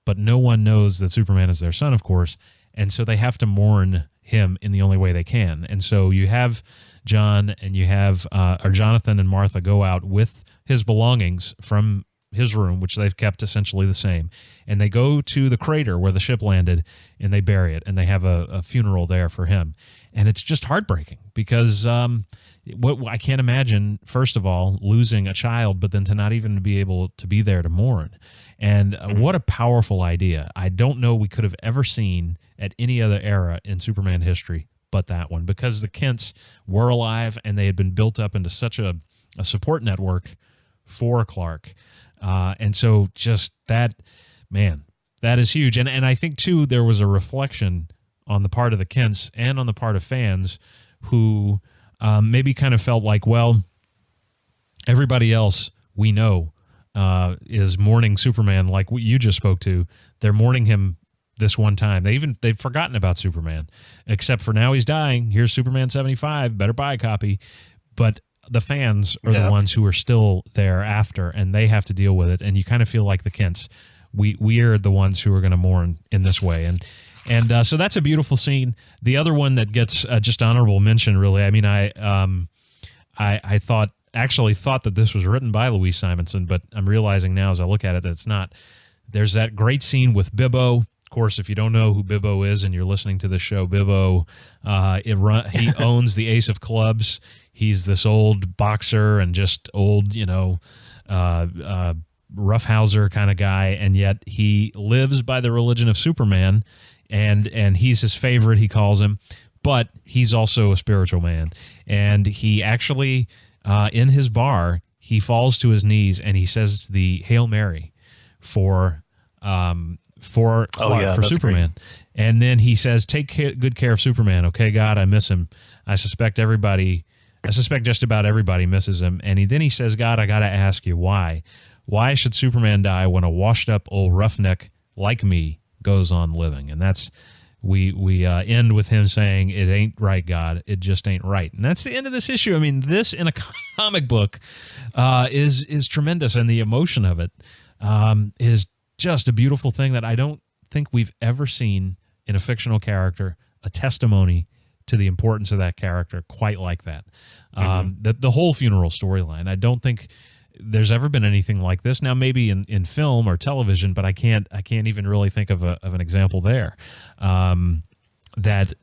S6: but no one knows that Superman is their son, of course. And so they have to mourn him in the only way they can. And so you have John and you have or Jonathan and Martha go out with his belongings from his room, which they've kept essentially the same. And they go to the crater where the ship landed and they bury it. And they have a funeral there for him. And it's just heartbreaking because what I can't imagine, first of all, losing a child, but then to not even be able to be there to mourn. And what a powerful idea. I don't know we could have ever seen at any other era in Superman history but that one, because the Kents were alive and they had been built up into such a support network for Clark. And so just that, man, that is huge. And I think, too, there was a reflection on the part of the Kents and on the part of fans who maybe kind of felt like, well, everybody else we know is mourning Superman like what you just spoke to. They're mourning him this one time. They've forgotten about Superman, except for now he's dying. Here's Superman 75. Better buy a copy. But the fans are the ones who are still there after, and they have to deal with it. And you kind of feel like the Kents. We are the ones who are going to mourn in this way. And so that's a beautiful scene. The other one that gets just honorable mention, really. I mean, I actually thought that this was written by Louise Simonson, but I'm realizing now as I look at it that it's not. There's that great scene with Bibbo. Of course, if you don't know who Bibbo is and you're listening to the show, Bibbo, he owns the Ace of Clubs. He's this old boxer and just old, roughhouser kind of guy, and yet he lives by the religion of Superman, and he's his favorite, he calls him, but he's also a spiritual man. And he actually, in his bar, he falls to his knees and he says the Hail Mary for Clark, for Superman. Great. And then he says, take good care of Superman, okay, God, I miss him. I suspect just about everybody misses him. And then he says, God, I got to ask you, why? Why should Superman die when a washed-up old roughneck like me goes on living? And that's, we end with him saying, it ain't right, God. It just ain't right. And that's the end of this issue. I mean, this in a comic book is tremendous, and the emotion of it is just a beautiful thing that I don't think we've ever seen in a fictional character, a testimony to the importance of that character quite like that. The whole funeral storyline, I don't think there's ever been anything like this. Now, maybe in film or television, but I can't even really think of an example there that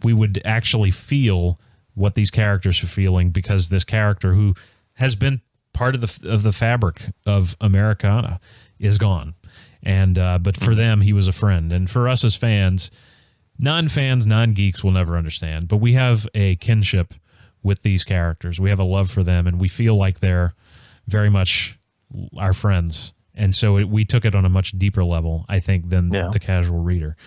S6: we would actually feel what these characters are feeling, because this character who has been part of the fabric of Americana is gone. And but for them, he was a friend. And for us as fans, non-fans, non-geeks will never understand. But we have a kinship with these characters. We have a love for them, and we feel like they're very much our friends. And so we took it on a much deeper level, I think, than the casual reader.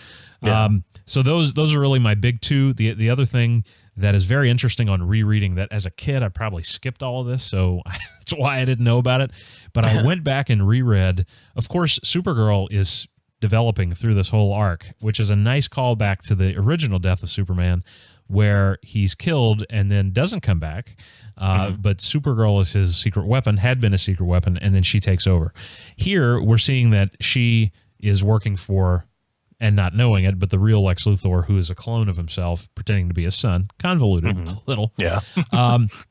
S6: Yeah. So those are really my big two. The other thing that is very interesting on rereading, that as a kid I probably skipped all of this, so that's why I didn't know about it. But I went back and reread. Of course, Supergirl is developing through this whole arc, which is a nice callback to the original Death of Superman, where he's killed and then doesn't come back. But Supergirl is his secret weapon, had been a secret weapon, and then she takes over. Here, we're seeing that she is working for, and not knowing it, but the real Lex Luthor, who is a clone of himself, pretending to be his son. Convoluted, a little. Yeah.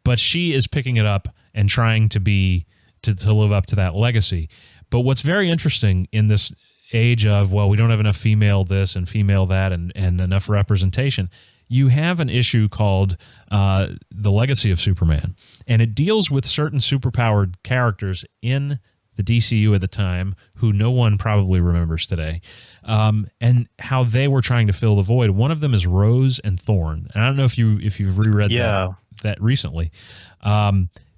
S6: But she is picking it up and trying to live up to that legacy. But what's very interesting in this age of, well, we don't have enough female this and female that and enough representation, you have an issue called The Legacy of Superman. And it deals with certain superpowered characters in the DCU at the time who no one probably remembers today, and how they were trying to fill the void. One of them is Rose and Thorn. And I don't know if you've reread that recently.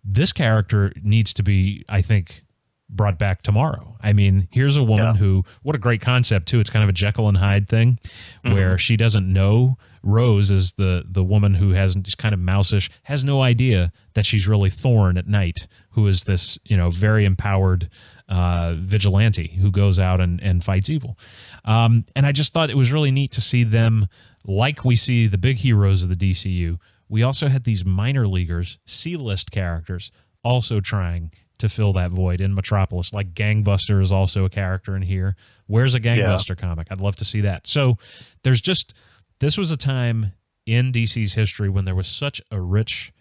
S6: This character needs to be, I think, brought back tomorrow. I mean, here's a woman who, what a great concept too. It's kind of a Jekyll and Hyde thing where she doesn't know. Rose is the woman who is kind of mouseish, has no idea that she's really Thorn at night, who is this, very empowered vigilante who goes out and fights evil. And I just thought it was really neat to see them, like we see the big heroes of the DCU. We also had these minor leaguers, C-list characters, also trying to fill that void in Metropolis. Like Gangbuster is also a character in here. Where's a Gangbuster comic? I'd love to see that. So this was a time in DC's history when there was such a rich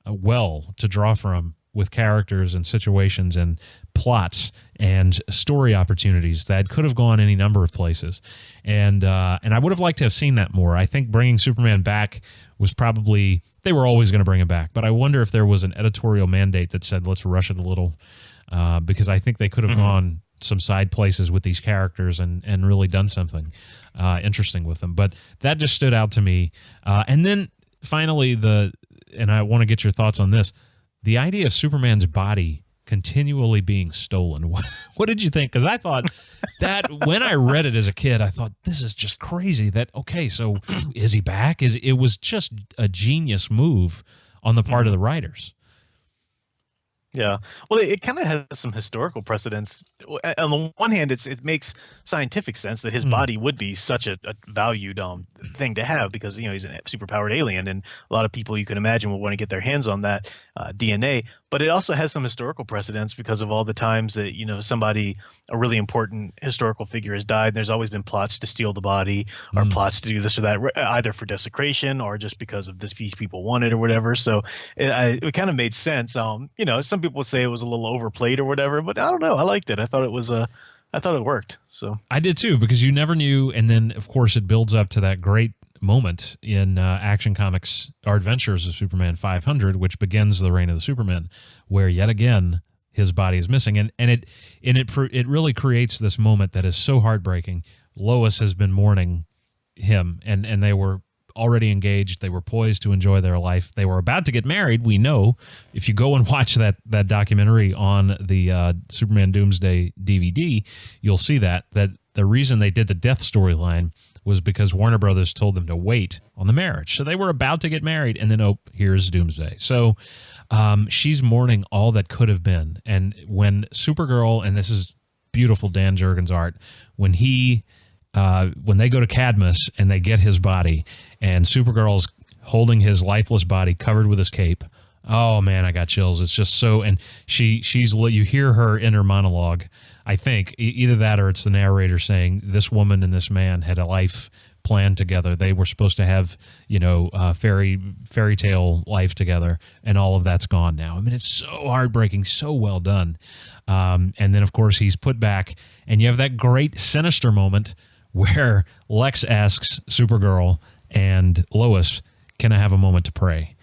S6: well to draw from with characters and situations and plots and story opportunities that could have gone any number of places. And I would have liked to have seen that more. I think bringing Superman back was probably, they were always going to bring him back, but I wonder if there was an editorial mandate that said, let's rush it a little, because I think they could have gone some side places with these characters and really done something interesting with them. But that just stood out to me. And then finally, and I want to get your thoughts on this, the idea of Superman's body continually being stolen. What did you think? Because I thought that when I read it as a kid, I thought, this is just crazy. That, okay, so is he back? It was just a genius move on the part of the writers.
S7: Yeah. Well, it kind of has some historical precedence. On the one hand, it makes scientific sense that his body would be such a valued thing to have because, he's a superpowered alien, and a lot of people you can imagine will want to get their hands on that DNA. But it also has some historical precedence because of all the times that, a really important historical figure has died. There's always been plots to steal the body or plots to do this or that, either for desecration or just because of this piece people wanted or whatever. So it kind of made sense. Some people say it was a little overplayed or whatever, but I don't know. I liked it. I thought it worked. So
S6: I did too, because you never knew. And then of course it builds up to that great moment in Action Comics, Our Adventures of Superman 500, which begins the Reign of the Supermen, where yet again his body is missing, and it really creates this moment that is so heartbreaking. Lois has been mourning him, and they were already engaged. They were poised to enjoy their life. They were about to get married. We know, if you go and watch that documentary on the Superman Doomsday DVD, you'll see that the reason they did the death storyline was because Warner Brothers told them to wait on the marriage. So they were about to get married, and then, here's Doomsday. So she's mourning all that could have been. And when Supergirl, and this is beautiful Dan Jurgens art, when they go to Cadmus and they get his body, and Supergirl's holding his lifeless body covered with his cape, oh man, I got chills. It's just so, and you hear her inner monologue. I think either that or it's the narrator saying this woman and this man had a life planned together. They were supposed to have, fairy tale life together, and all of that's gone now. I mean, it's so heartbreaking, so well done. And then of course he's put back, and you have that great Sinister moment where Lex asks Supergirl and Lois, "Can I have a moment to pray?"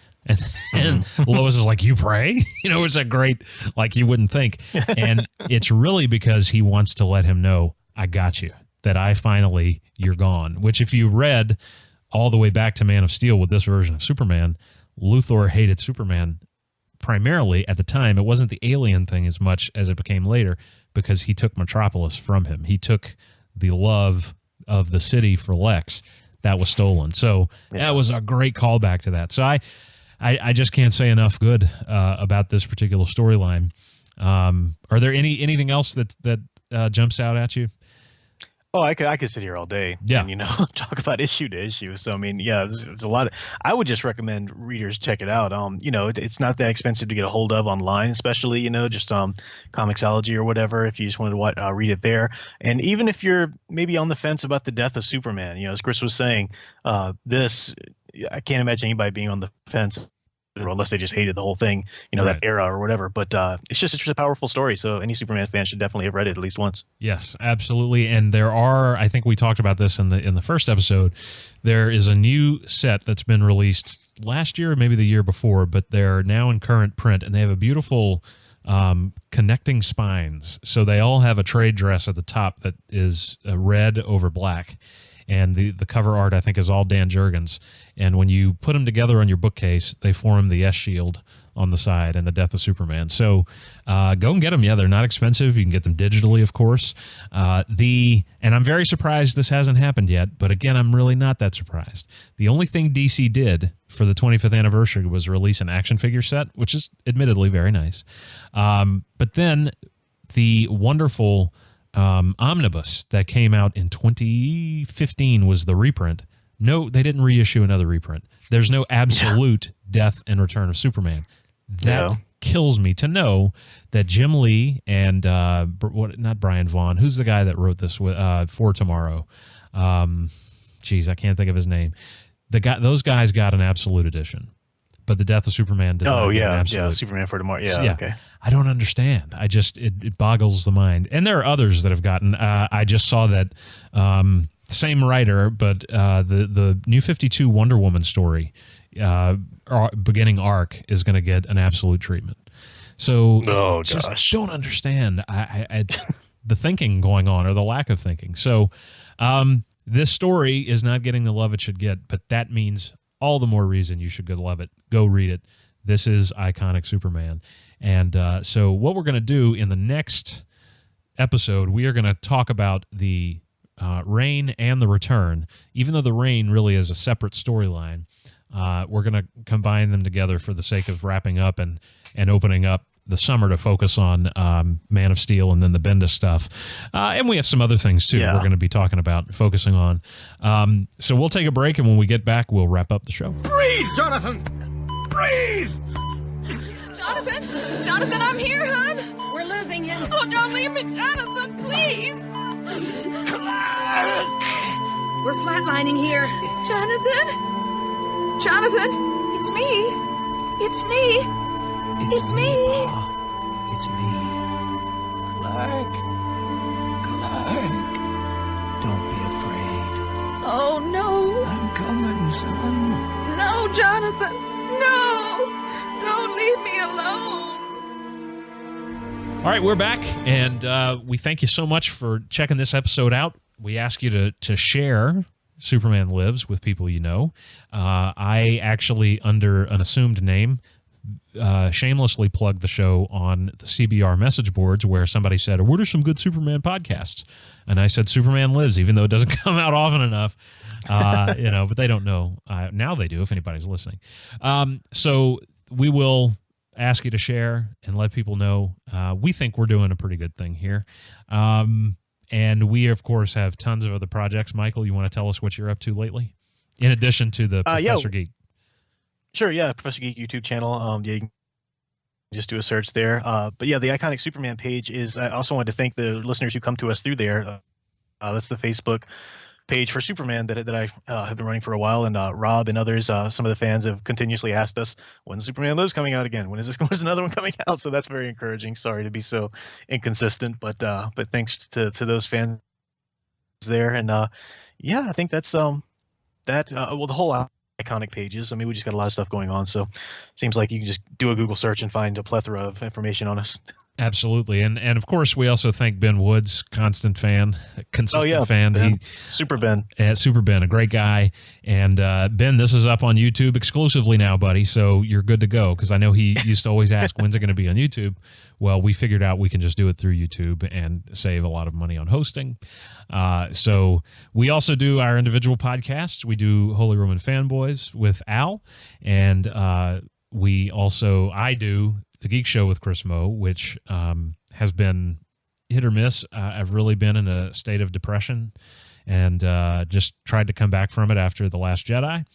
S6: And Lois is like, "You pray?" It's a great, like you wouldn't think. And it's really because he wants to let him know, I got you, that you're gone. Which if you read all the way back to Man of Steel with this version of Superman, Luthor hated Superman primarily at the time. It wasn't the alien thing as much as it became later, because he took Metropolis from him. He took the love of the city for Lex that was stolen. So that was a great callback to that. So I just can't say enough good about this particular storyline. Are there anything else that jumps out at you?
S7: Oh, I could sit here all day and, talk about issue to issue. So, I mean, yeah, it's a lot. I would just recommend readers check it out. It's not that expensive to get a hold of online, especially, just Comixology or whatever, if you just wanted to read it there. And even if you're maybe on the fence about the death of Superman, as Chris was saying, I can't imagine anybody being on the fence unless they just hated the whole thing, right, that era or whatever. But it's just a powerful story. So any Superman fan should definitely have read it at least once.
S6: Yes, absolutely. And there are, I think we talked about this in the first episode, there is a new set that's been released last year, maybe the year before, but they're now in current print, and they have a beautiful connecting spines. So they all have a trade dress at the top that is red over black. and the cover art I think is all Dan Jurgens. And when you put them together on your bookcase, they form the S shield on the side and the Death of Superman. So go and get them. Yeah, they're not expensive. You can get them digitally, of course. And I'm very surprised this hasn't happened yet, but again, I'm really not that surprised. The only thing DC did for the 25th anniversary was release an action figure set, which is admittedly very nice. But then the wonderful omnibus that came out in 2015 was the reprint. No, they didn't reissue another reprint. There's no absolute Death and Return of Superman. That kills me to know that Jim Lee and not Brian Vaughan. Who's the guy that wrote this for Tomorrow? Geez, I can't think of his name. Those guys got an absolute edition, but the Death of Superman does not get an absolute.
S7: Yeah, Superman for Tomorrow. Yeah, okay.
S6: I don't understand. It boggles the mind. And there are others that have gotten. I just saw that same writer, but the New 52 Wonder Woman story. Beginning arc is going to get an absolute treatment. So just don't understand the thinking going on or the lack of thinking. So this story is not getting the love it should get, but that means all the more reason you should go love it. Go read it. This is iconic Superman. And so what we're going to do in the next episode, we are going to talk about the Reign and the Return. Even though the Reign really is a separate storyline, we're going to combine them together for the sake of wrapping up and opening up the summer to focus on Man of Steel and then the Bendis stuff. And we have some other things, too, we're going to be talking about, focusing on. So we'll take a break, and when we get back, we'll wrap up the show.
S9: Breathe, Jonathan! Breathe!
S8: Jonathan, I'm here, hon.
S10: We're losing him.
S8: Oh, don't leave me, Jonathan, please.
S9: Clark!
S10: We're flatlining here.
S8: Jonathan, it's me. It's me.
S9: It's me. It's me. Clark. Don't be afraid.
S8: Oh, no.
S9: I'm coming, son.
S8: No, Jonathan. No. Don't leave me alone.
S6: All right, we're back, and we thank you so much for checking this episode out. We ask you to share Superman Lives with people you know. I actually, under an assumed name, shamelessly plugged the show on the CBR message boards where somebody said, what are some good Superman podcasts? And I said Superman Lives, even though it doesn't come out often enough. But they don't know. Now they do, if anybody's listening. So we will ask you to share and let people know. We think we're doing a pretty good thing here. And we, of course, have tons of other projects. Michael, you want to tell us what you're up to lately? In addition to the Professor Geek.
S7: Sure, yeah, Professor Geek YouTube channel. You can just do a search there. But yeah, the Iconic Superman page is, I also wanted to thank the listeners who come to us through there. That's the Facebook page for Superman that I have been running for a while, and Rob and others, some of the fans have continuously asked us, when's Superman Lives coming out again? When's another one coming out? So that's very encouraging. Sorry to be so inconsistent, but thanks to those fans there. And yeah, I think that's well, the whole Iconic pages. I mean, we just got a lot of stuff going on, so it seems like you can just do a Google search and find a plethora of information on us.
S6: Absolutely. And of course, we also thank Ben Woods, consistent fan, consistent fan.
S7: Ben. Super Ben.
S6: Super Ben, a great guy. And Ben, this is up on YouTube exclusively now, buddy, so you're good to go, because I know he used to always ask, when's it going to be on YouTube? Well, we figured out we can just do it through YouTube and save a lot of money on hosting. So we also do our individual podcasts. We do Holy Roman Fanboys with Al, and I do The Geek Show with Chris Moe, which has been hit or miss. I've really been in a state of depression and just tried to come back from it after The Last Jedi.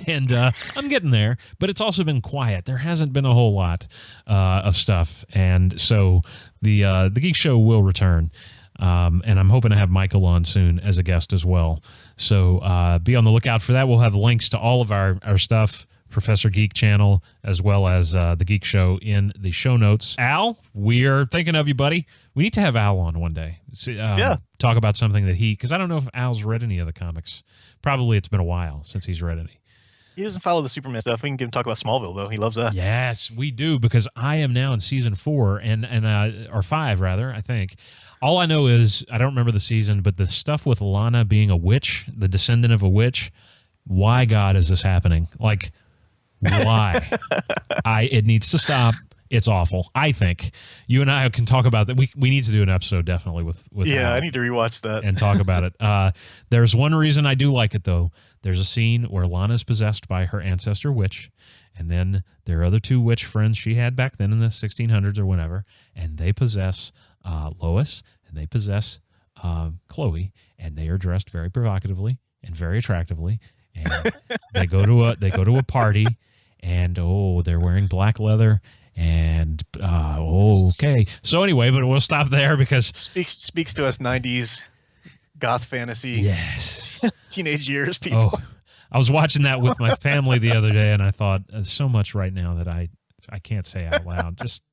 S6: And I'm getting there, but it's also been quiet. There hasn't been a whole lot of stuff. And so the Geek Show will return. And I'm hoping to have Michael on soon as a guest as well. So be on the lookout for that. We'll have links to all of our stuff, Professor Geek channel, as well as the Geek Show in the show notes. Al, we're thinking of you, buddy. We need to have Al on one day. Talk about something that because I don't know if Al's read any of the comics. Probably it's been a while since he's read any.
S7: He doesn't follow the Superman stuff. We can get him talk about Smallville, though. He loves that.
S6: Yes, we do, because I am now in season 4 or 5, rather, I think. All I know is, I don't remember the season, but the stuff with Lana being a witch, the descendant of a witch, why, God, is this happening? Like, why? It needs to stop. It's awful. I think you and I can talk about that. We need to do an episode definitely with
S7: Yeah, I need to rewatch that
S6: and talk about it. There's one reason I do like it though. There's a scene where Lana's possessed by her ancestor witch, and then there are other two witch friends she had back then in the 1600s or whenever, and they possess Lois and they possess Chloe, and they are dressed very provocatively and very attractively, and they go to a party, and they're wearing black leather. And okay, so anyway, but we'll stop there because
S7: speaks to us 90s goth fantasy.
S6: Yes,
S7: teenage years people.
S6: Oh, I was watching that with my family the other day, and I thought there's so much right now that I can't say out loud. Just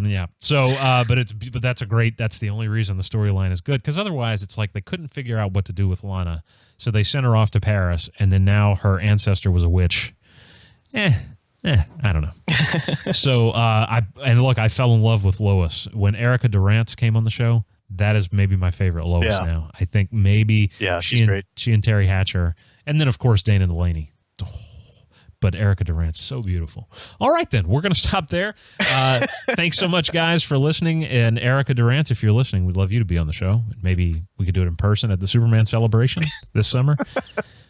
S6: yeah. So, but that's the only reason the storyline is good, because otherwise it's like they couldn't figure out what to do with Lana, so they sent her off to Paris, and then now her ancestor was a witch. I don't know. So, I fell in love with Lois. When Erica Durance came on the show, that is maybe my favorite Lois now. I think maybe she and Terry Hatcher, and then, of course, Dana Delaney. Oh, but Erica Durance, so beautiful. All right, then. We're going to stop there. Thanks so much, guys, for listening. And Erica Durance, if you're listening, we'd love you to be on the show. Maybe we could do it in person at the Superman celebration this summer.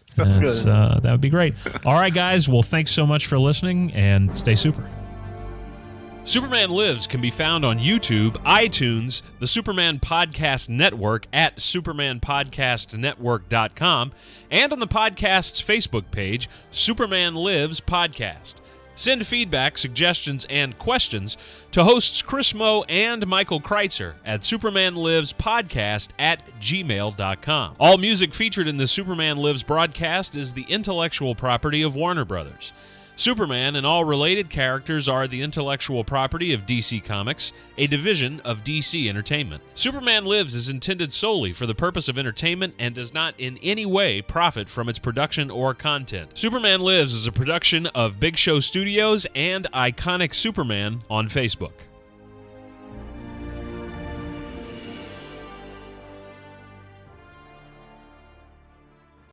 S7: Sounds good.
S6: That would be great. All right, guys. Well, thanks so much for listening, and stay super. Superman Lives can be found on YouTube, iTunes, the Superman Podcast Network at supermanpodcastnetwork.com, and on the podcast's Facebook page, Superman Lives Podcast. Send feedback, suggestions, and questions to hosts Chris Moe and Michael Kreitzer at supermanlivespodcast@gmail.com. All music featured in the Superman Lives broadcast is the intellectual property of Warner Brothers. Superman and all related characters are the intellectual property of DC Comics, a division of DC Entertainment. Superman Lives is intended solely for the purpose of entertainment and does not in any way profit from its production or content. Superman Lives is a production of Big Show Studios and Iconic Superman on Facebook.